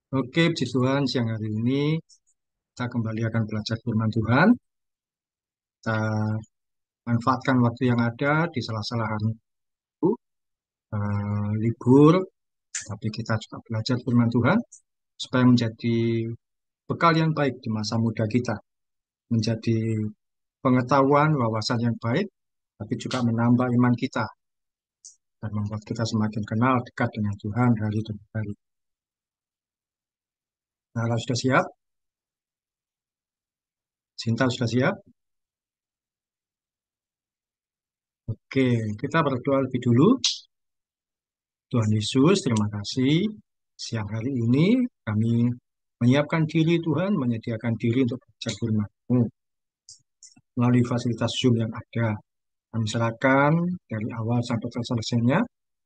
Oke, puji Tuhan, siang hari ini kita kembali akan belajar firman Tuhan. Kita manfaatkan waktu yang ada di sela-sela hari Minggu, libur, tapi kita juga belajar firman Tuhan supaya menjadi bekal yang baik di masa muda kita, menjadi pengetahuan, wawasan yang baik, tapi juga menambah iman kita dan membuat kita semakin kenal dekat dengan Tuhan hari demi hari. Nah, kalau sudah siap, Cinta sudah siap? Oke, kita berdoa lebih dulu. Tuhan Yesus, terima kasih. Siang hari ini kami menyiapkan diri Tuhan, menyediakan diri untuk belajar firman-Mu melalui fasilitas Zoom yang ada. Kami serahkan dari awal sampai selesainya,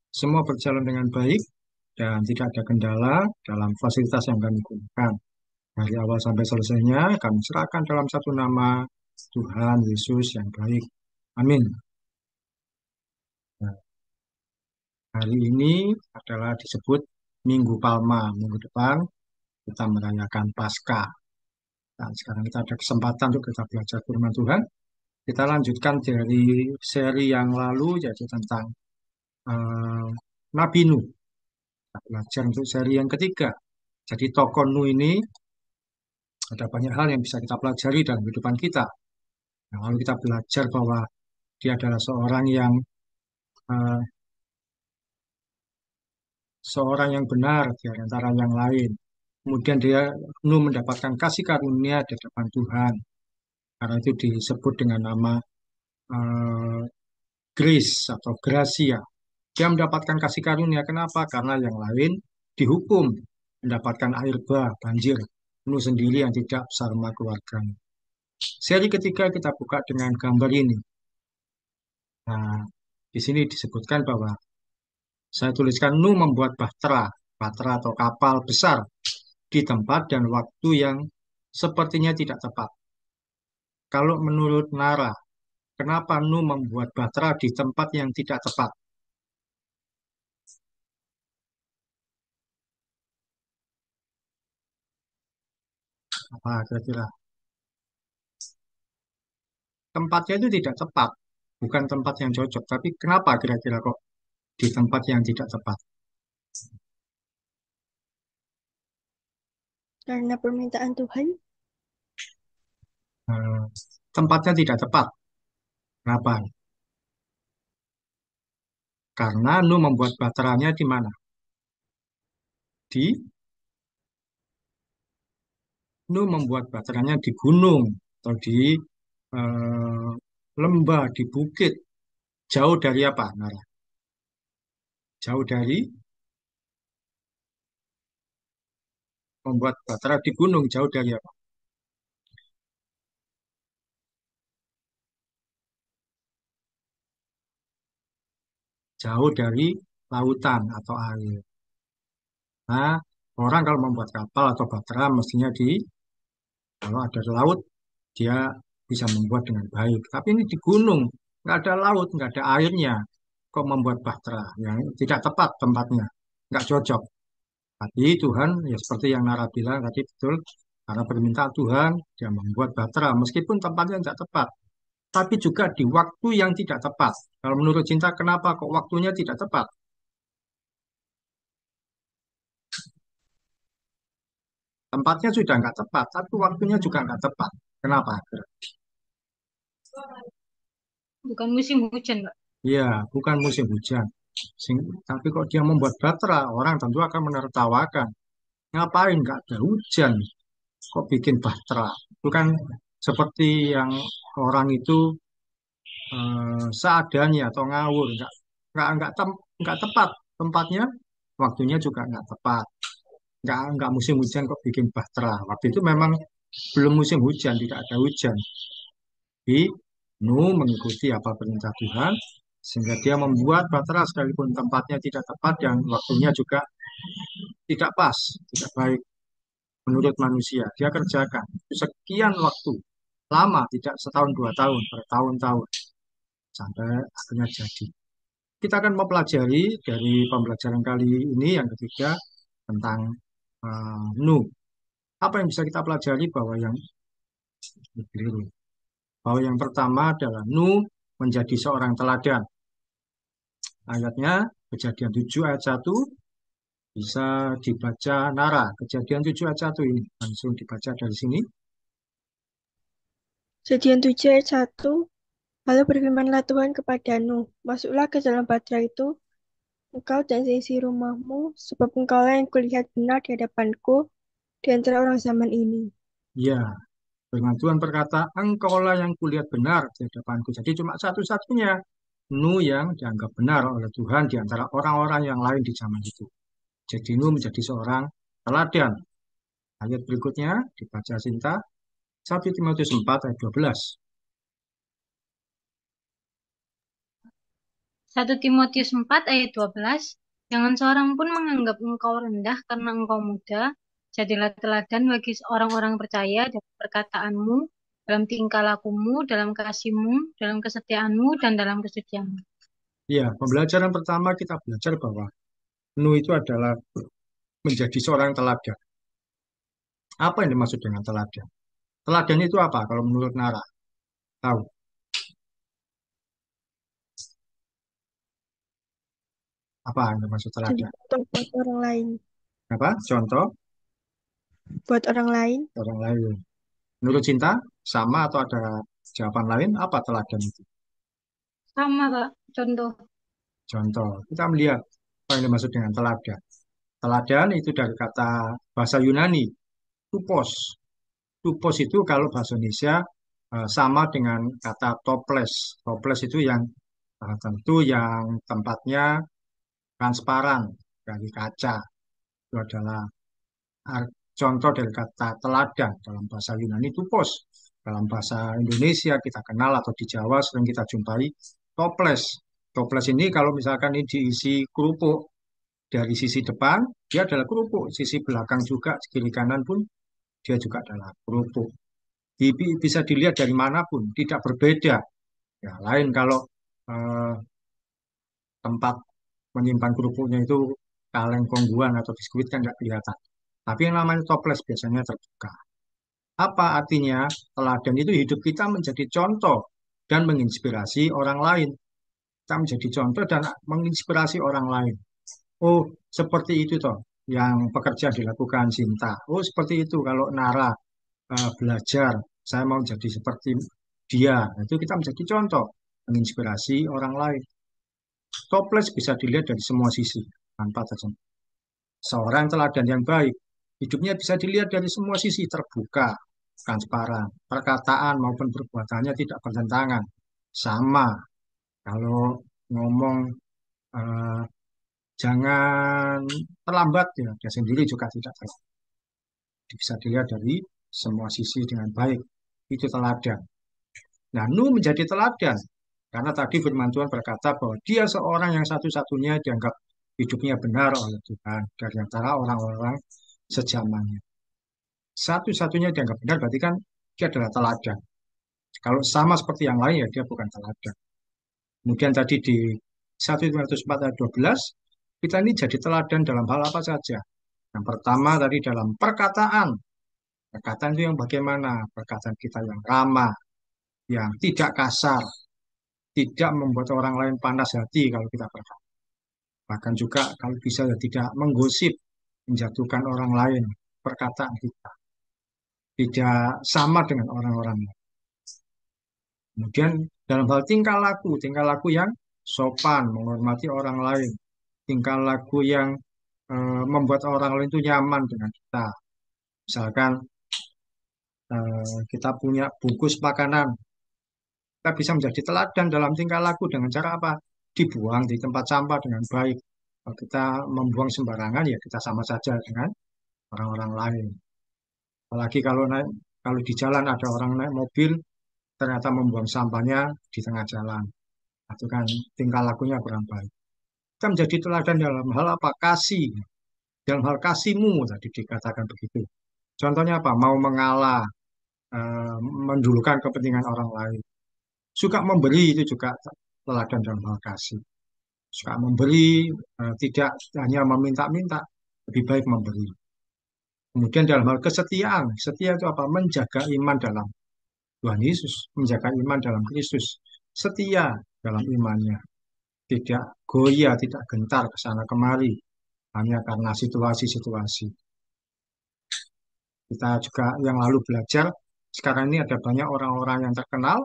semua berjalan dengan baik dan tidak ada kendala dalam fasilitas yang kami gunakan. Dari awal sampai selesainya, kami serahkan dalam satu nama Tuhan Yesus yang baik. Amin. Nah, hari ini adalah disebut Minggu Palma. Minggu depan kita merayakan Paskah. Nah, sekarang kita ada kesempatan untuk kita belajar firman Tuhan. Kita lanjutkan dari seri yang lalu, yaitu tentang eh, Nabi Nuh. Kita belajar untuk seri yang ketiga. Jadi tokoh Nuh ini ada banyak hal yang bisa kita pelajari dalam kehidupan kita. Nah, lalu kita belajar bahwa dia adalah eh, seorang yang benar di antara yang lain. Kemudian Nuh mendapatkan kasih karunia di depan Tuhan. Karena itu disebut dengan nama eh, grace atau gracia. Dia mendapatkan kasih karunia. Kenapa? Karena yang lain dihukum, mendapatkan air bah, banjir. Nuh sendiri yang tidak bersama keluarganya. Seri ketiga kita buka dengan gambar ini. Nah, di sini disebutkan bahwa saya tuliskan Nuh membuat bahtera, bahtera atau kapal besar di tempat dan waktu yang sepertinya tidak tepat. Kalau menurut Nara, kenapa Nuh membuat bahtera di tempat yang tidak tepat? Apa kira-kira? Tempatnya itu tidak tepat, bukan tempat yang cocok. Tapi kenapa kira-kira kok di tempat yang tidak tepat? Karena permintaan Tuhan. Eh, Tempatnya tidak tepat. Kenapa? Karena Nuh membuat baterainya di mana? Di Nuh membuat baterainya di gunung atau di eh, lembah, di bukit. Jauh dari apa, Nara? Jauh dari membuat baterai di gunung, jauh dari apa? Jauh dari lautan atau air. Nah, orang kalau membuat kapal atau baterai mestinya kalau ada laut, dia bisa membuat dengan baik. Tapi ini di gunung, nggak ada laut, nggak ada airnya. Kok membuat bahtera? Yang tidak tepat tempatnya, nggak cocok. Tapi Tuhan, ya seperti yang Nara bilang tadi betul, karena permintaan Tuhan, dia membuat bahtera, meskipun tempatnya tidak tepat. Tapi juga di waktu yang tidak tepat. Kalau menurut Cinta, kenapa kok waktunya tidak tepat? Tempatnya sudah nggak tepat, tapi waktunya juga nggak tepat. Kenapa? Bukan musim hujan, Pak. Ya, bukan musim hujan. Tapi kok dia membuat batra, orang tentu akan menertawakan. Ngapain nggak ada hujan? Kok bikin batra? Itu kan seperti yang orang itu seadanya atau ngawur, nggak tepat tempatnya, waktunya juga nggak tepat. Nggak musim hujan kok bikin batra. Waktu itu memang belum musim hujan, tidak ada hujan. Tapi Nuh mengikuti apa perintah Tuhan, sehingga dia membuat batra sekalipun tempatnya tidak tepat dan waktunya juga tidak pas, tidak baik menurut manusia. Dia kerjakan sekian waktu, lama, tidak setahun dua tahun, bertahun-tahun, sampai akhirnya jadi. Kita akan mempelajari dari pembelajaran kali ini yang ketiga tentang Nuh. Apa yang bisa kita pelajari bahwa yang pertama adalah Nuh menjadi seorang teladan. Ayatnya Kejadian 7 ayat 1 bisa dibaca Nara. Kejadian 7 ayat 1 ini langsung dibaca dari sini. Kejadian 7 ayat 1. Lalu berfirmanlah Tuhan kepada Nuh, masuklah ke dalam batra itu, engkau dan seisi rumahmu, sebab engkaulah yang kulihat benar di hadapanku di antara orang zaman ini. Ya, firman Tuhan berkata, engkaulah yang kulihat benar di hadapanku. Jadi cuma satu-satunya Nuh yang dianggap benar oleh Tuhan di antara orang-orang yang lain di zaman itu. Jadi Nuh menjadi seorang teladan. Ayat berikutnya dibaca Sinta, 1 Timotius 4 ayat 12. 1 Timotius 4 ayat 12. Jangan seorang pun menganggap engkau rendah karena engkau muda. Jadilah teladan bagi orang-orang percaya dalam perkataanmu, dalam tingkah lakumu, dalam kasihmu, dalam kesetiaanmu, dan dalam kesucianmu. Ya, pembelajaran pertama kita belajar bahwa Nuh itu adalah menjadi seorang teladan. Apa yang dimaksud dengan teladan? Teladan itu apa kalau menurut Nara? Tahu? Apa yang dimaksud Jadi teladan? contoh buat orang lain. Apa? Contoh Buat orang lain, orang lain. Menurut Cinta, sama atau ada jawaban lain? Apa teladan itu? sama Kak, contoh. Contoh, kita melihat apa yang dimaksud dengan teladan. Teladan itu dari kata bahasa Yunani, tupos. Tupos itu kalau bahasa Indonesia sama dengan kata toples. Toples itu yang tentu yang tempatnya transparan dari kaca. Itu adalah contoh dari kata teladan dalam bahasa Yunani tupos. Dalam bahasa Indonesia kita kenal atau di Jawa sering kita jumpai toples. Toples ini kalau misalkan ini diisi kerupuk dari sisi depan, dia adalah kerupuk. Sisi belakang juga, kiri kanan pun dia juga adalah kerupuk. Bisa dilihat dari manapun, tidak berbeda. Ya, lain kalau eh, tempat menyimpan kerupuknya itu kaleng kongguan atau biskuit kan nggak kelihatan. Tapi yang namanya toples biasanya terbuka. Apa artinya? Teladan itu hidup kita menjadi contoh dan menginspirasi orang lain. Kita menjadi contoh dan menginspirasi orang lain. Oh, seperti itu toh yang pekerja dilakukan Sinta. Oh, seperti itu kalau Nara belajar, saya mau jadi seperti dia. Itu kita menjadi contoh, menginspirasi orang lain. Toples bisa dilihat dari semua sisi, tanpa tersentuh. Seorang teladan yang baik, hidupnya bisa dilihat dari semua sisi, terbuka, transparan. Perkataan maupun perbuatannya tidak bertentangan. Sama, kalau ngomong eh, jangan terlambat, ya, dia sendiri juga tidak terlambat. Bisa dilihat dari semua sisi dengan baik. Itu teladan. Nah, Nuh menjadi teladan. Karena tadi firman Tuhan berkata bahwa dia seorang yang satu-satunya dianggap hidupnya benar oleh Tuhan dari antara orang-orang sejamannya. Satu-satunya dianggap benar berarti kan dia adalah teladan. Kalau sama seperti yang lain ya dia bukan teladan. Kemudian tadi di 1 Timotius 4 ayat 12, kita ini jadi teladan dalam hal apa saja. Yang pertama tadi dalam perkataan. Perkataan itu yang bagaimana? Perkataan kita yang ramah, yang tidak kasar, tidak membuat orang lain panas hati kalau kita berkata. Bahkan juga kalau bisa ya tidak menggosip, menjatuhkan orang lain, perkataan kita. Tidak sama dengan orang-orang lain. Kemudian dalam hal tingkah laku yang sopan, menghormati orang lain, tingkah laku yang membuat orang lain itu nyaman dengan kita. Misalkan kita punya bungkus makanan, kita bisa menjadi teladan dalam tingkah laku dengan cara apa? Dibuang di tempat sampah dengan baik. Kalau kita membuang sembarangan ya kita sama saja dengan orang-orang lain. Apalagi kalau di jalan ada orang naik mobil ternyata membuang sampahnya di tengah jalan. Itu kan tingkah lakunya kurang baik. Kita menjadi teladan dalam hal apa? Kasih. Dalam hal kasihmu tadi dikatakan begitu. Contohnya apa? Mau mengalah, mendulukan kepentingan orang lain. Suka memberi itu juga teladan dalam hal kasih. Suka memberi, tidak hanya meminta-minta, lebih baik memberi. Kemudian dalam hal kesetiaan, setia itu apa? Menjaga iman dalam Tuhan Yesus, menjaga iman dalam Kristus, setia dalam imannya, tidak goyah, tidak gentar ke sana kemari, hanya karena situasi-situasi. Kita juga yang lalu belajar, sekarang ini ada banyak orang-orang yang terkenal,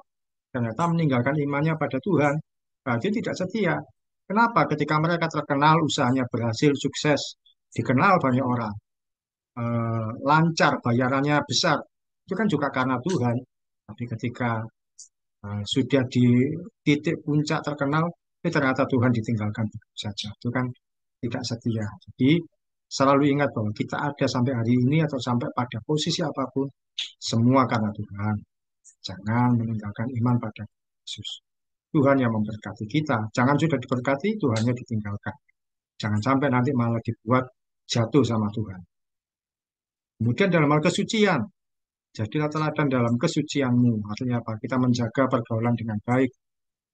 ternyata meninggalkan imannya pada Tuhan, berarti tidak setia. Kenapa? Ketika mereka terkenal, usahanya berhasil, sukses, dikenal banyak orang, lancar, bayarannya besar, itu kan juga karena Tuhan. Tapi ketika sudah di titik puncak terkenal, tapi ternyata Tuhan ditinggalkan begitu saja. Itu kan tidak setia. Jadi selalu ingat bahwa kita ada sampai hari ini atau sampai pada posisi apapun, semua karena Tuhan. Jangan meninggalkan iman pada Yesus. Tuhan yang memberkati kita. Jangan sudah diberkati, Tuhannya ditinggalkan. Jangan sampai nanti malah dibuat jatuh sama Tuhan. Kemudian dalam hal kesucian, jadilah teladan dalam kesucianmu. Artinya apa? Kita menjaga pergaulan dengan baik,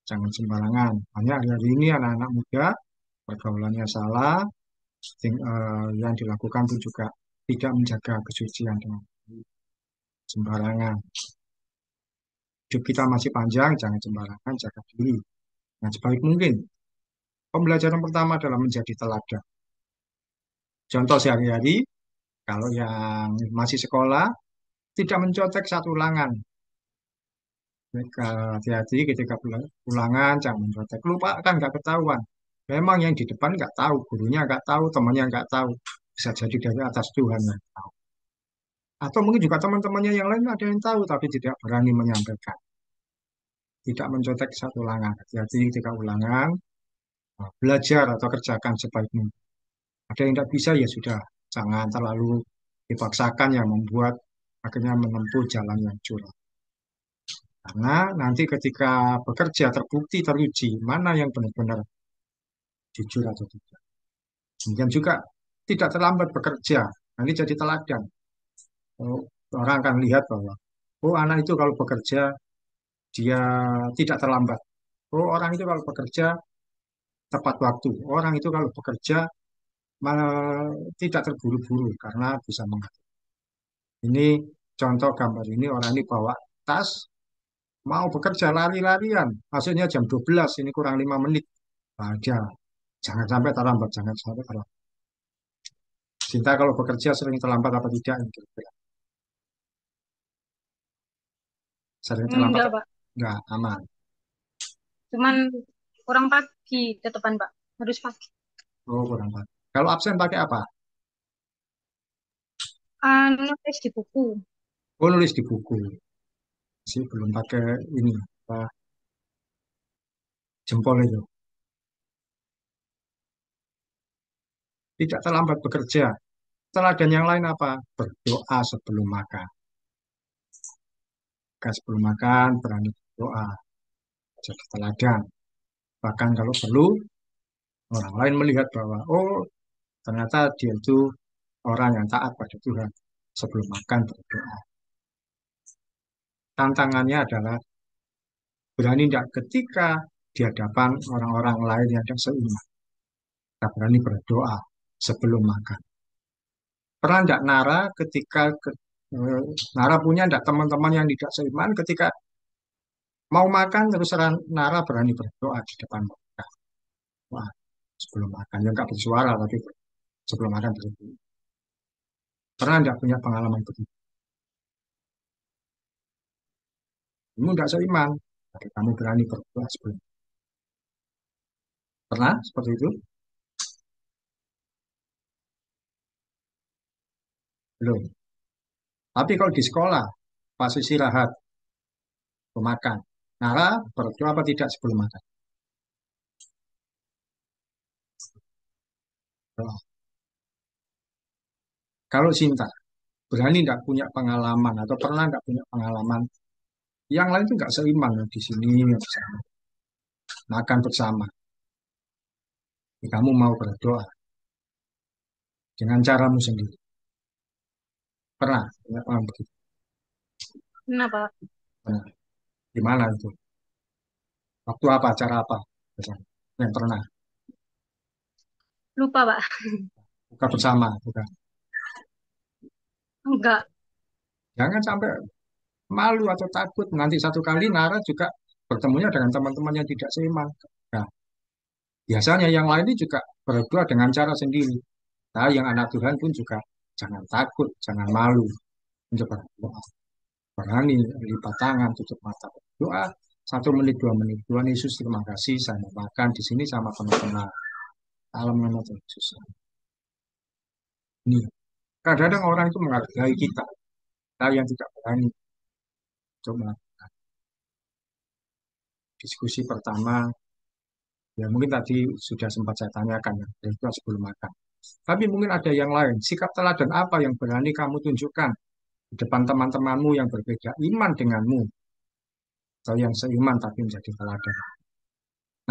jangan sembarangan. Banyak hari ini anak-anak muda pergaulannya salah, yang dilakukan pun juga tidak menjaga kesucian dengan sembarangan. Hidup kita masih panjang, jangan sembarangan, jaga diri. Nah, sebaik mungkin. Pembelajaran pertama adalah menjadi teladan. Contoh sehari-hari, kalau yang masih sekolah, tidak mencontek satu ulangan. Mereka hati-hati ketika ulangan, jangan mencontek. Lupa kan nggak ketahuan. Memang yang di depan nggak tahu, gurunya nggak tahu, temannya nggak tahu. Bisa jadi dari atas Tuhan yang tahu. Atau mungkin juga teman-temannya yang lain ada yang tahu, tapi tidak berani menyampaikan. Tidak mencontek satu ulangan. Hati-hati ketika ulangan, belajar atau kerjakan sebaik mungkin. Ada yang tidak bisa, ya sudah. Jangan terlalu dipaksakan yang membuat akhirnya menempuh jalan yang curang. Karena nanti ketika bekerja terbukti, teruji, mana yang benar-benar jujur atau tidak. Kemudian juga tidak terlambat bekerja. Nanti jadi teladan. Oh, orang akan lihat bahwa, oh anak itu kalau bekerja, dia tidak terlambat. Oh orang itu kalau bekerja, tepat waktu. Orang itu kalau bekerja, malah tidak terburu-buru karena bisa mengatur. Ini contoh gambar ini, orang ini bawa tas, mau bekerja lari-larian. Maksudnya jam 12, ini kurang 5 menit. Aja, jangan sampai terlambat, jangan sampai terlambat. Cinta kalau bekerja sering terlambat apa tidak? Ini kira-kira. Sering terlambat, Enggak, Pak. nggak aman. Cuman kurang pagi tetepan, Pak. Harus pagi. Oh, kurang paham. Kalau absen pakai apa? Nulis di buku. Oh, nulis di buku. Sih belum pakai ini, apa, jempol itu. Tidak terlambat bekerja. Teladan yang lain apa? Berdoa sebelum makan. Maka sebelum makan, berani berdoa. Jadi teladan. Bahkan kalau perlu, orang lain melihat bahwa, oh, ternyata dia itu orang yang taat pada Tuhan. Sebelum makan berdoa. Tantangannya adalah berani tidak ketika di hadapan orang-orang lain yang tidak seiman. Kita berani berdoa sebelum makan. Pernah tidak Nara ketika eh, Nara punya tidak teman-teman yang tidak seiman ketika mau makan terus Nara berani berdoa di depan mereka. Wah, sebelum makan ya nggak bersuara tapi sebelum makan berdoa. Pernah tidak punya pengalaman begitu? Kamu tidak seiman, tapi kamu berani berdoa sebelum. Pernah seperti itu? Belum. Tapi kalau di sekolah, pas istirahat, makan. Nara berdoa apa tidak sebelum makan? Doa. Kalau cinta, berani tidak punya pengalaman atau pernah tidak punya pengalaman yang lain itu nggak seimbang di sini bersama, makan bersama. Jadi kamu mau berdoa dengan caramu sendiri. Pernah punya pengalaman begitu? Kenapa? Pernah. Gimana itu? Waktu apa? Cara apa? Biasanya? Yang pernah Lupa, Pak. buka bersama, bukan? Enggak. Jangan sampai malu atau takut. Nanti satu kali Nara juga bertemunya dengan teman-teman yang tidak seiman. Nah, biasanya yang lain ini juga berdoa dengan cara sendiri. Nah, yang anak Tuhan pun juga jangan takut, jangan malu untuk berdoa. Berani lipat tangan, tutup mata berdoa. 1 menit, 2 menit. Tuhan Yesus, terima kasih. Saya mau makan di sini sama teman-teman. Alam nama Tuhan Yesus. Ini kadang-kadang orang itu menghargai kita. Kita yang tidak berani. Coba diskusi pertama, ya mungkin tadi sudah sempat saya tanyakan ya, itu sebelum makan. Tapi mungkin ada yang lain. Sikap teladan apa yang berani kamu tunjukkan di depan teman-temanmu yang berbeda iman denganmu, atau yang seiman tapi menjadi teladan.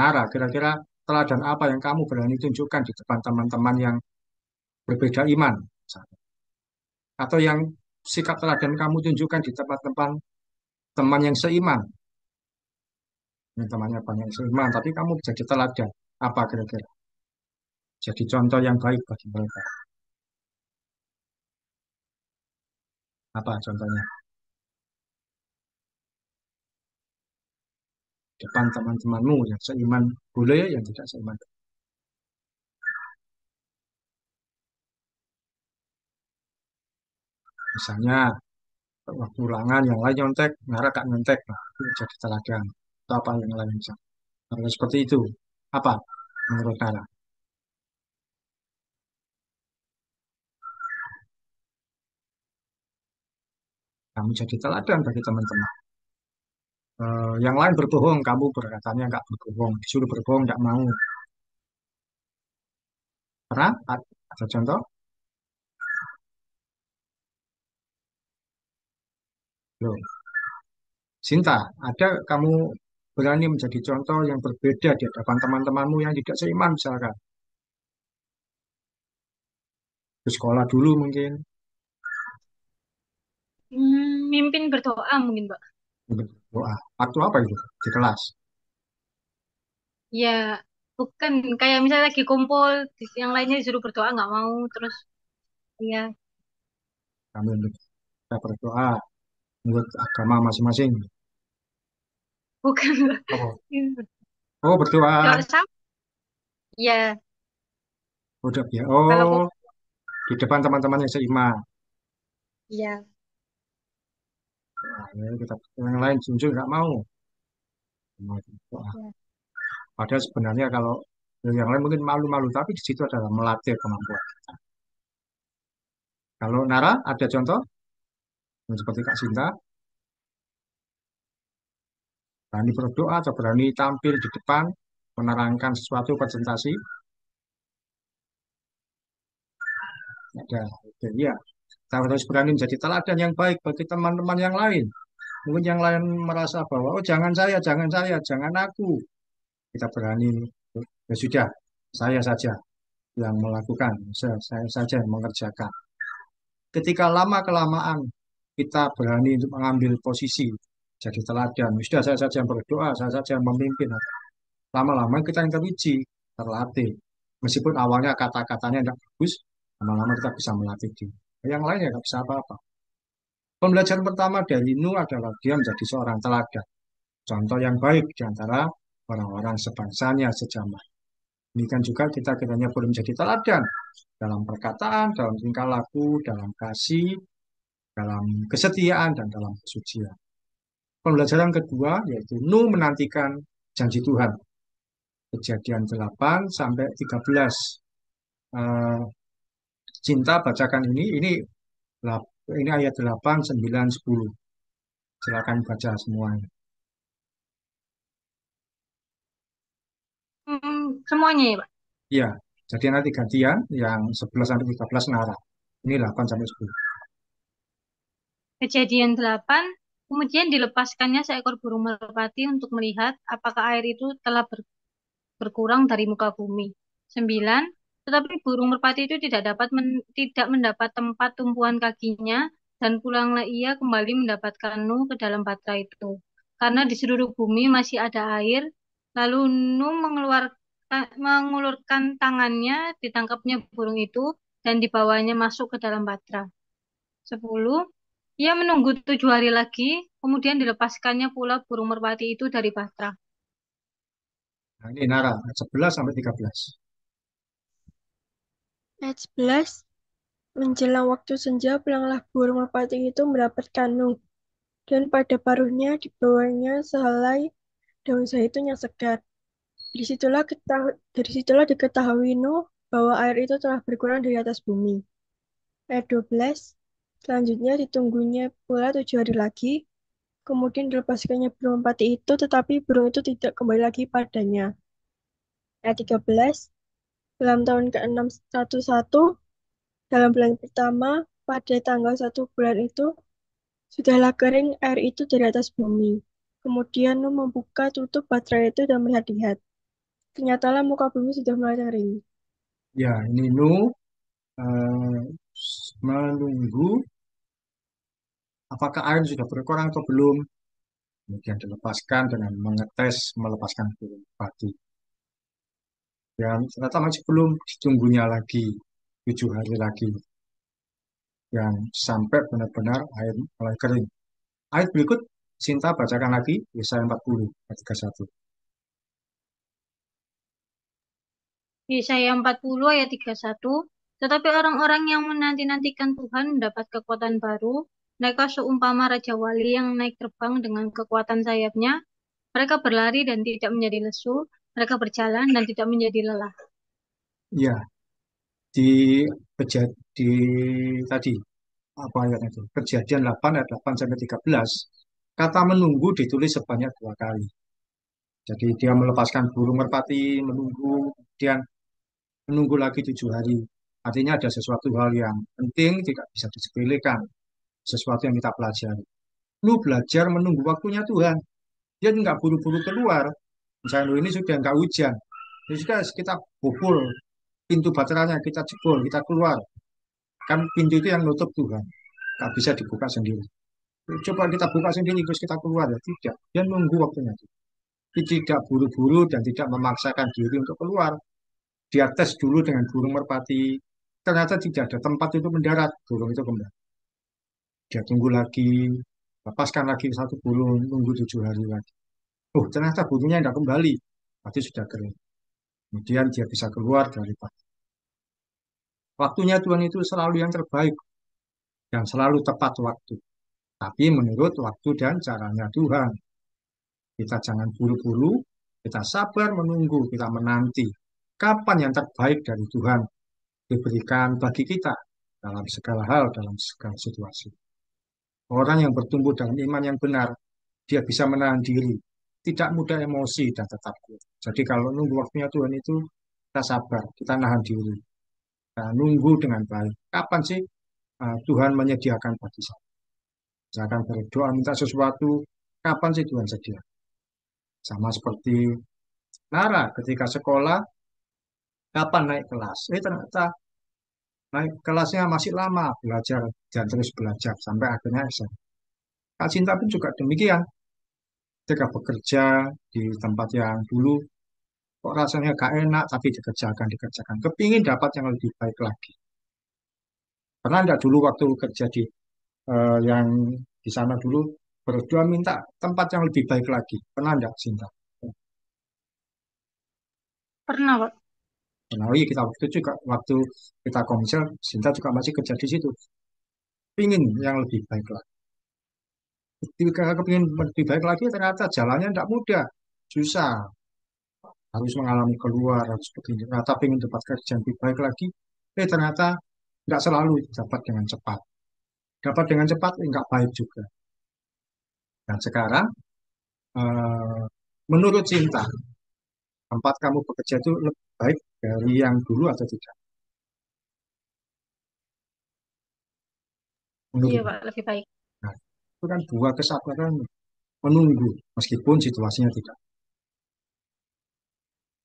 Nara, kira-kira teladan apa yang kamu berani tunjukkan di depan teman-teman yang berbeda iman? Misalnya. Atau yang sikap teladan kamu tunjukkan di tempat-tempat teman yang seiman. Yang temannya banyak yang seiman, tapi kamu jadi teladan. Apa kira-kira? Jadi contoh yang baik bagi mereka. Apa contohnya? Depan teman-temanmu yang seiman boleh, yang tidak seiman. Misalnya, waktu ulangan yang lain nyontek, Nara gak nyontek, nah, itu jadi teladan. Atau apa yang lain misalnya. Kalau seperti itu, apa menurut Nara? Kamu jadi teladan bagi teman-teman. Yang lain berbohong, kamu berkatanya nggak berbohong, disuruh berbohong nggak mau. Pernah? Ada contoh? Loh, Sinta, ada kamu berani menjadi contoh yang berbeda di hadapan teman-temanmu yang tidak seiman misalkan. Di sekolah dulu mungkin, Mimpin berdoa mungkin, Pak. berdoa. Waktu apa itu? Di kelas. Ya, bukan kayak misalnya lagi kumpul, yang lainnya disuruh berdoa nggak mau, terus ya, Kami kita berdoa menurut agama masing-masing. bukan, Pak. Oh, oh berdoa. Doa sama, ya, Udah ya. kalau Oh, kumpul, di depan teman-teman yang seiman. ya, Nah, ya, kita yang lain jujur nggak mau. Mau berdoa. ya. Padahal sebenarnya kalau yang lain mungkin malu-malu, tapi di situ adalah melatih kemampuan. Kalau Nara, ada contoh yang seperti Kak Sinta, berani berdoa atau berani tampil di depan, menerangkan sesuatu presentasi, ada. Oke, ya. Kita harus berani menjadi teladan yang baik bagi teman-teman yang lain. Mungkin yang lain merasa bahwa, oh jangan saya, jangan aku. Kita berani, ya sudah, saya saja yang melakukan, saya saja yang mengerjakan. Ketika lama-kelamaan kita berani untuk mengambil posisi, jadi teladan. Sudah saya saja yang berdoa, saya saja yang memimpin. Lama-lama kita yang teruji, terlatih. Meskipun awalnya kata-katanya tidak bagus, lama-lama kita bisa melatih diri. Yang lain ya nggak bisa apa-apa. Pembelajaran pertama dari Nuh adalah dia menjadi seorang teladan. Contoh yang baik di antara orang-orang sebangsanya sejaman. Demikian juga kita kiranya boleh menjadi teladan dalam perkataan, dalam tingkah laku, dalam kasih, dalam kesetiaan, dan dalam kesucian. Pembelajaran kedua yaitu Nuh menantikan janji Tuhan. Kejadian 8 sampai 13. Eh, Cinta bacakan ini ayat 8, 9, 10. Silakan baca semuanya. Semuanya ya, Pak. Iya, jadi nanti gantian yang 11 sampai 13 Nara. Ini 8 sampai 10. Kejadian 8, kemudian dilepaskannya seekor burung merpati untuk melihat apakah air itu telah berkurang dari muka bumi. 9, tetapi burung merpati itu tidak mendapat tempat tumpuan kakinya dan pulanglah ia kembali mendapatkan Nuh ke dalam batra itu. Karena di seluruh bumi masih ada air, lalu Nuh mengulurkan tangannya, ditangkapnya burung itu dan dibawanya masuk ke dalam batra. 10. Ia menunggu 7 hari lagi, kemudian dilepaskannya pula burung merpati itu dari Batra. Nah, ini Nara, ayat 11 sampai 13. Ayat 11. Menjelang waktu senja, pulanglah burung merpati itu mendapatkan Nuh, dan pada paruhnya dibawanya sehelai daun zaitun yang segar. Dari situlah diketahui Nuh bahwa air itu telah berkurang dari atas bumi. Ayat 12. Selanjutnya ditunggunya pula 7 hari lagi, kemudian dilepaskannya burung merpati itu, tetapi burung itu tidak kembali lagi padanya. Ayat 13. Dalam tahun ke-6 satu, dalam bulan pertama, pada tanggal 1 bulan itu, sudahlah kering air itu dari atas bumi. Kemudian Nuh membuka tutup bahtera itu dan melihat-lihat. Ternyatalah muka bumi sudah mulai kering. Ya, ini Nuh eh, menunggu apakah air sudah berkurang atau belum. Kemudian dilepaskan dengan melepaskan burung merpati. Dan ternyata masih belum, ditunggunya lagi 7 hari lagi yang sampai benar-benar air mulai kering. Ayat berikut Sinta bacakan lagi Yesaya 40 ayat 31. Yesaya 40 ayat 31. Tetapi orang-orang yang menanti-nantikan Tuhan mendapat kekuatan baru. Mereka seumpama Raja Wali yang naik terbang dengan kekuatan sayapnya. Mereka berlari dan tidak menjadi lesu. Mereka berjalan dan tidak menjadi lelah. Ya, di di tadi apa ayatnya itu? Kejadian 8 ayat 8 sampai 13. Kata menunggu ditulis sebanyak 2 kali. Jadi dia melepaskan burung merpati, menunggu, kemudian menunggu lagi 7 hari. Artinya ada sesuatu hal yang penting, tidak bisa disepelekan. Sesuatu yang kita pelajari. Lu belajar menunggu waktunya Tuhan. Dia nggak buru-buru keluar. Misalnya lu ini sudah nggak hujan. Ya sudah kita pukul pintu baterainya, kita jebol, kita keluar. Kan pintu itu yang nutup Tuhan. Nggak bisa dibuka sendiri. Coba kita buka sendiri, terus kita keluar. Ya tidak. Dia nunggu waktunya. Tidak buru-buru dan tidak memaksakan diri untuk keluar. Dia tes dulu dengan burung merpati. Ternyata tidak ada tempat untuk mendarat. Burung itu kembali. Dia tunggu lagi. Lepaskan lagi satu burung. Tunggu 7 hari lagi. Oh, ternyata burungnya tidak kembali. Berarti sudah kering. Kemudian dia bisa keluar dari batu. Waktunya Tuhan itu selalu yang terbaik. Dan selalu tepat waktu. Tapi menurut waktu dan caranya Tuhan. Kita jangan buru-buru. Kita sabar menunggu. Kita menanti. Kapan yang terbaik dari Tuhan diberikan bagi kita dalam segala hal, dalam segala situasi. Orang yang bertumbuh dalam iman yang benar, dia bisa menahan diri, tidak mudah emosi dan tetap kuat. Jadi kalau nunggu waktunya Tuhan itu, kita sabar, kita nahan diri, kita nunggu dengan baik. Kapan sih Tuhan menyediakan bagi saya? Misalkan berdoa minta sesuatu, kapan sih Tuhan sedia? Sama seperti Nara ketika sekolah, kapan naik kelas? Ternyata naik kelasnya masih lama belajar dan terus belajar sampai akhirnya SMA. Kak Cinta pun juga demikian. Ketika bekerja di tempat yang dulu kok rasanya gak enak tapi dikerjakan. Kepingin dapat yang lebih baik lagi. Pernah enggak dulu waktu kerja di yang di sana dulu berdoa minta tempat yang lebih baik lagi. Pernah enggak Cinta? Pernah, Pak. Pernah. Oh iya, kita waktu itu juga waktu kita komsel, Cinta juga masih kerja di situ. Pingin yang lebih baik lagi. Ketika kepingin lebih baik lagi ternyata jalannya tidak mudah. Susah. Harus mengalami keluar, harus begini. Ternyata ingin dapat kerja yang lebih baik lagi, ternyata nggak selalu dapat dengan cepat. Dapat dengan cepat, nggak baik juga. Dan sekarang, eh, menurut Cinta, tempat kamu bekerja itu lebih baik dari yang dulu atau tidak? Iya, Menurut. Pak, lebih baik. Nah, itu kan buah kesabaran menunggu, meskipun situasinya tidak.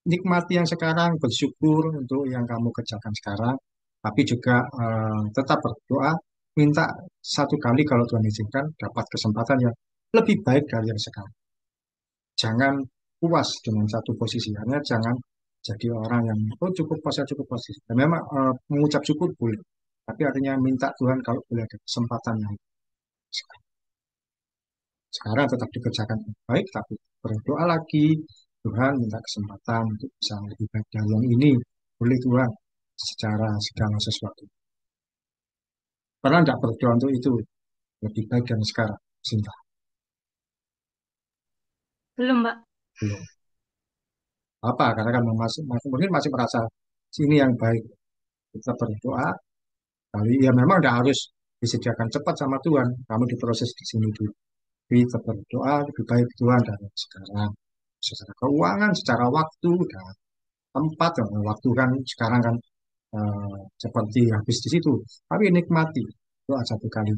Nikmati yang sekarang, bersyukur untuk yang kamu kerjakan sekarang, tapi juga tetap berdoa, minta satu kali kalau Tuhan izinkan dapat kesempatan yang lebih baik dari yang sekarang. Jangan puas dengan satu posisi, hanya jangan jadi orang yang oh cukup puas, cukup puas. Dan memang mengucap syukur boleh, Tapi artinya minta Tuhan kalau boleh ada kesempatan yang sekarang tetap dikerjakan dengan baik, tapi berdoa lagi, Tuhan minta kesempatan untuk bisa lebih baik dari yang ini. Boleh Tuhan, secara segala sesuatu. Pernah tidak berdoa untuk itu? Lebih baik dari sekarang, Sinta? Belum, Mbak. Belum. Apa? Karena kan mungkin masih merasa sini yang baik. Kita berdoa, kali ya memang tidak harus disediakan cepat sama Tuhan. Kamu diproses di sini dulu. Kita berdoa lebih baik Tuhan dari sekarang. Secara keuangan, secara waktu, dan tempat. Ya, waktu kan sekarang kan seperti habis di situ. Tapi nikmati doa satu kali.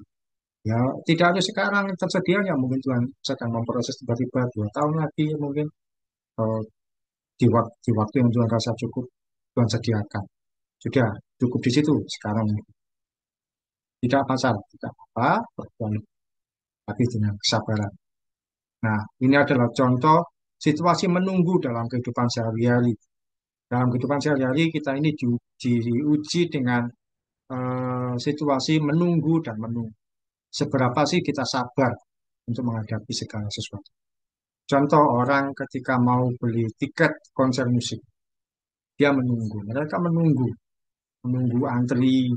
Ya, tidak harus sekarang tersedianya. Mungkin Tuhan sedang memproses tiba-tiba 2 tahun lagi mungkin eh, di waktu yang Tuhan rasa cukup, Tuhan sediakan. Sudah cukup di situ sekarang. Tidak masalah, tidak apa, berdoa tapi dengan kesabaran. Nah, ini adalah contoh situasi menunggu dalam kehidupan sehari-hari. Dalam kehidupan sehari-hari kita ini diuji dengan situasi menunggu dan menunggu. Seberapa sih kita sabar untuk menghadapi segala sesuatu. Contoh orang ketika mau beli tiket konser musik, dia menunggu. Mereka menunggu, menunggu antri.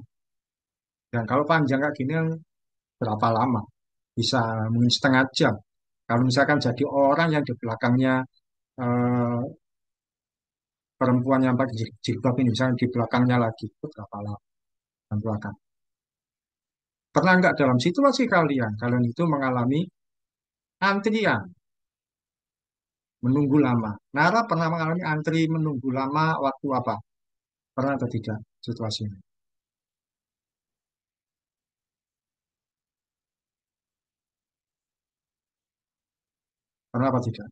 Dan kalau panjang kayak gini, berapa lama? Bisa mungkin setengah jam. Kalau misalkan jadi orang yang di belakangnya eh, perempuan yang pakai jilbab ini, misalnya di belakangnya lagi, itu berapa lama? Dan belakang. Pernah nggak dalam situasi kalian itu mengalami antrian, menunggu lama. Nara pernah mengalami antri menunggu lama waktu apa? Pernah atau tidak situasinya? Pernah apa tidak?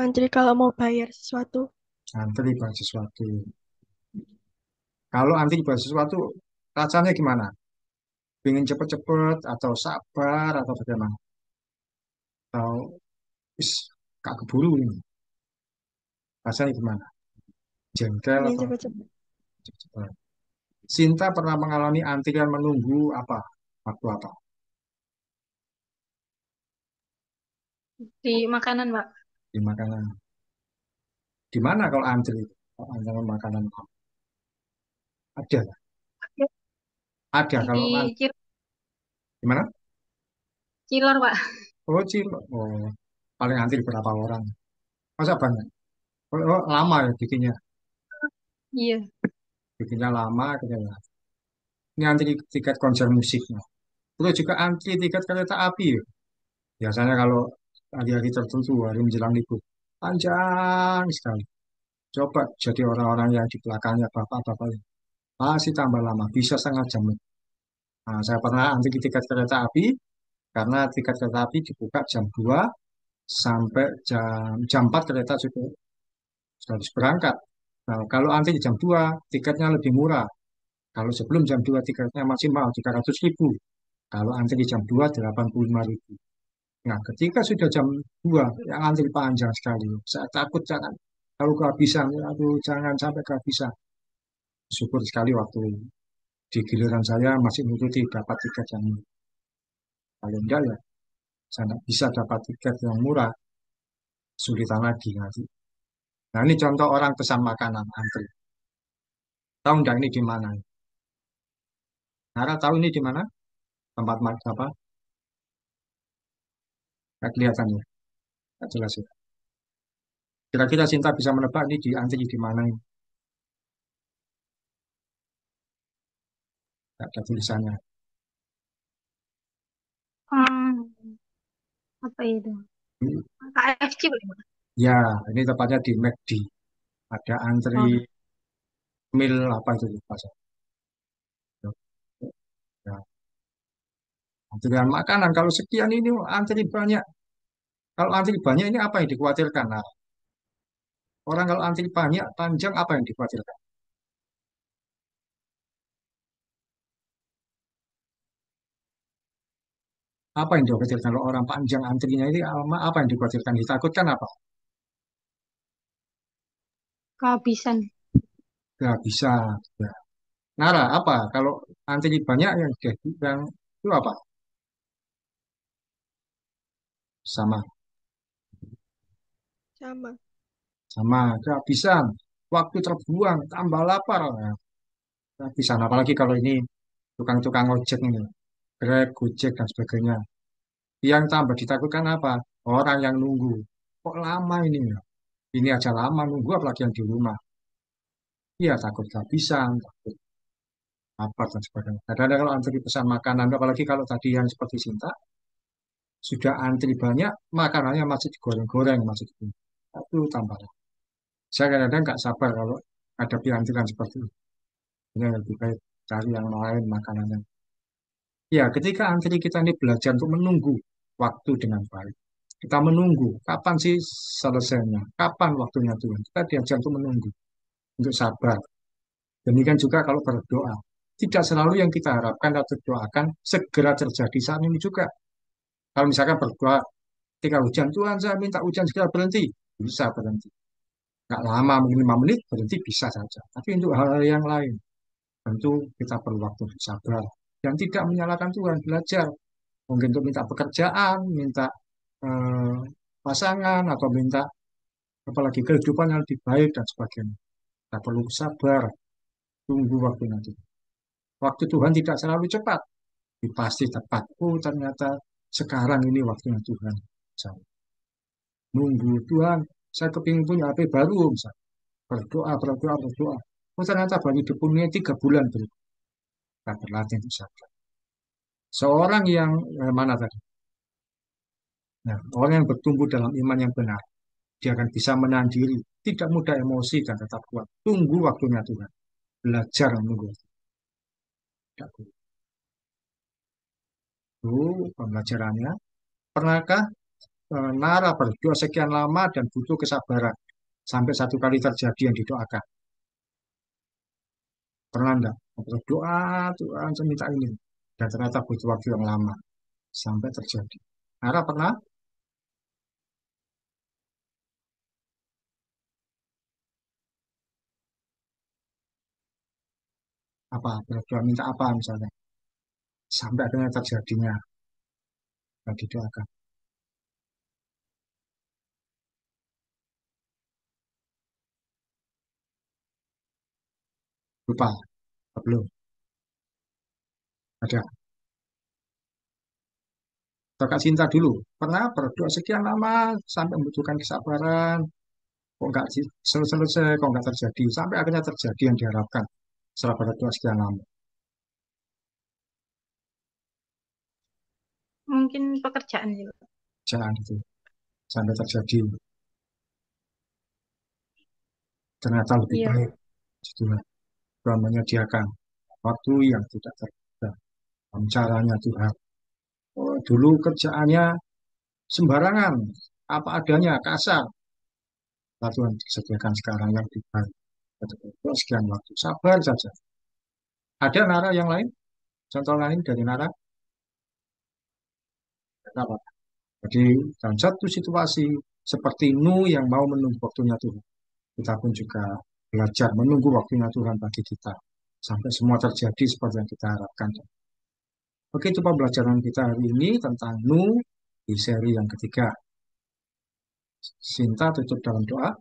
Antri kalau mau bayar sesuatu. Antri buat sesuatu. Kalau antri buat sesuatu, rasanya gimana? Pengen cepet-cepet atau sabar atau bagaimana? Atau is, gak keburu ini? Rasanya gimana? Jengkel Pengen atau cepet-cepet. cepet-cepet? Sinta pernah mengalami antrian menunggu apa? Waktu apa? Di makanan, Mbak. Di makanan. Di mana kalau antri? Kalau antri makanan ada, ada kalau Di gimana? Cilor, Pak. Oh, oh, paling antri berapa orang? Masa banyak? Oh, lama ya bikinnya. Iya. Bikinnya lama, katanya. Ini antri tiket konser musiknya. Terus juga antri tiket kereta api ya. Biasanya kalau hari-hari tertentu, hari menjelang libur, panjang sekali. Coba jadi orang-orang yang di belakangnya bapak-bapak ini. Masih tambah lama, bisa setengah jam. Nah, saya pernah antri tiket kereta api, karena tiket kereta api dibuka jam 2 sampai jam 4 kereta sudah harus berangkat. Nah, kalau antri di jam 2 tiketnya lebih murah. Kalau sebelum jam 2 tiketnya masih mahal, 300.000. Kalau antri di jam 2, 85.000. Nah, ketika sudah jam 2, yang antri panjang sekali. Saya takut jangan, kalau kehabisan, aduh jangan sampai kehabisan. Syukur sekali waktu di giliran saya masih mengikuti dapat tiket yang paling enggak ya. Saya nggak bisa dapat tiket yang murah, sulitan lagi nanti. Nah, ini contoh orang pesan makanan antri. Tahu enggak ini di mana? Nara tahu ini di mana? Tempat apa? Nggak kelihatan ya, nggak jelas ya. Kira-kira Sinta bisa menebak ini di antri di mana? Nggak ada tulisannya. Hmm, apa itu? KFC, Pak. Ya, ini tepatnya di McD. Ada antri Oh, mil apa itu lupa saya. Ya, antrian makanan. Kalau sekian ini antri banyak. Kalau antri banyak ini apa yang dikhawatirkan? Nah, orang kalau antri banyak, panjang apa yang dikhawatirkan? Apa yang dikhawatirkan kalau orang panjang antrinya ini apa yang dikhawatirkan? Ditakutkan apa? kehabisan. nggak bisa. Ya. Nara, apa? Kalau antri banyak yang itu apa? Sama, Sama. sama, kehabisan. Waktu terbuang, tambah lapar. Nah, kehabisan. Apalagi kalau ini tukang-tukang ojek ini, Grab, Gojek, dan sebagainya. Yang tambah ditakutkan apa? Orang yang nunggu. Kok lama ini ya? Ini aja lama nunggu, apalagi yang di rumah. Iya, takut kehabisan, takut apa dan sebagainya. Kadang-kadang kalau antri pesan makanan, apalagi kalau tadi yang seperti Sinta, sudah antri banyak, makanannya masih digoreng-goreng, masih digoreng. Itu tambah. Saya kadang-kadang nggak sabar kalau ada antrian seperti itu. Ini lebih baik cari yang lain makanannya. Ya, ketika antri kita ini belajar untuk menunggu waktu dengan baik. Kita menunggu, kapan sih selesainya? Kapan waktunya Tuhan? Kita diajar untuk menunggu, untuk sabar. Demikian juga kalau berdoa. Tidak selalu yang kita harapkan atau doakan segera terjadi saat ini juga. Kalau misalkan berdoa ketika hujan, Tuhan saya minta hujan segera berhenti. Bisa berhenti. Nggak lama, mungkin 5 menit berhenti bisa saja. Tapi untuk hal-hal yang lain, tentu kita perlu waktu bersabar. Dan tidak menyalahkan Tuhan, belajar. Mungkin untuk minta pekerjaan, minta eh, pasangan, atau minta apalagi kehidupan yang lebih baik dan sebagainya. Kita perlu sabar, tunggu waktu nanti. Waktu Tuhan tidak selalu cepat, tapi pasti tepat. Oh, ternyata sekarang ini waktunya Tuhan. Saya nunggu Tuhan, saya kepingin punya HP baru, misalnya. Berdoa, berdoa, berdoa. Oh, ternyata baru dipenuhi 3 bulan berikut. Kita berlatih untuk sabar. Seorang yang mana tadi? Nah, orang yang bertumbuh dalam iman yang benar, dia akan bisa menahan diri, tidak mudah emosi dan tetap kuat. Tunggu waktunya Tuhan. Belajar menunggu. Tidak boleh. Itu pembelajarannya. Pernahkah Nara berdoa sekian lama dan butuh kesabaran sampai satu kali terjadi yang didoakan? Pernah enggak? Berdoa, Tuhan saya minta ini. Dan ternyata butuh waktu yang lama sampai terjadi. Nara pernah? Apa? Berdoa minta apa misalnya? Sampai akhirnya terjadinya yang didoakan. Lupa? Belum? Ada? Atau Kak Cinta dulu? Pernah berdoa sekian lama sampai membutuhkan kesabaran? Kok nggak selesai, kok nggak terjadi? Sampai akhirnya terjadi yang diharapkan setelah berdoa sekian lama. Mungkin pekerjaan juga. Jangan itu. Sampai terjadi. Ternyata lebih Iya. baik. Tuhan Tuhan menyediakan waktu yang tidak terduga. Dalam caranya Tuhan. Oh, dulu kerjaannya sembarangan. Apa adanya, kasar. Nah, Tuhan disediakan sekarang yang lebih baik. Untuk sekian waktu. Sabar saja. Ada Nara yang lain? Contoh lain dari Nara? Tidak apa. Jadi dalam satu situasi seperti Nuh yang mau menunggu waktunya Tuhan, kita pun juga belajar menunggu waktunya Tuhan bagi kita sampai semua terjadi seperti yang kita harapkan. Oke, itu pembelajaran kita hari ini tentang Nuh di seri yang ketiga. Sinta tutup dalam doa.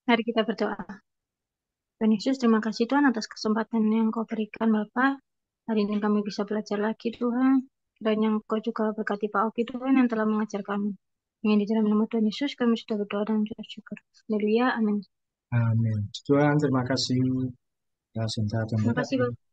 Mari kita berdoa. Tuhan Yesus, terima kasih Tuhan atas kesempatan yang Kau berikan Bapa. Hari ini kami bisa belajar lagi Tuhan. Kiranya Engkau juga berkati Pak Oki Tuhan yang telah mengajar kami. Yang di dalam nama Tuhan Yesus kami sudah berdoa dan bersyukur. Haleluya, amin. Amin. Tuhan, terima kasih. Ya, Sinta, dan Terima kasih Bapak.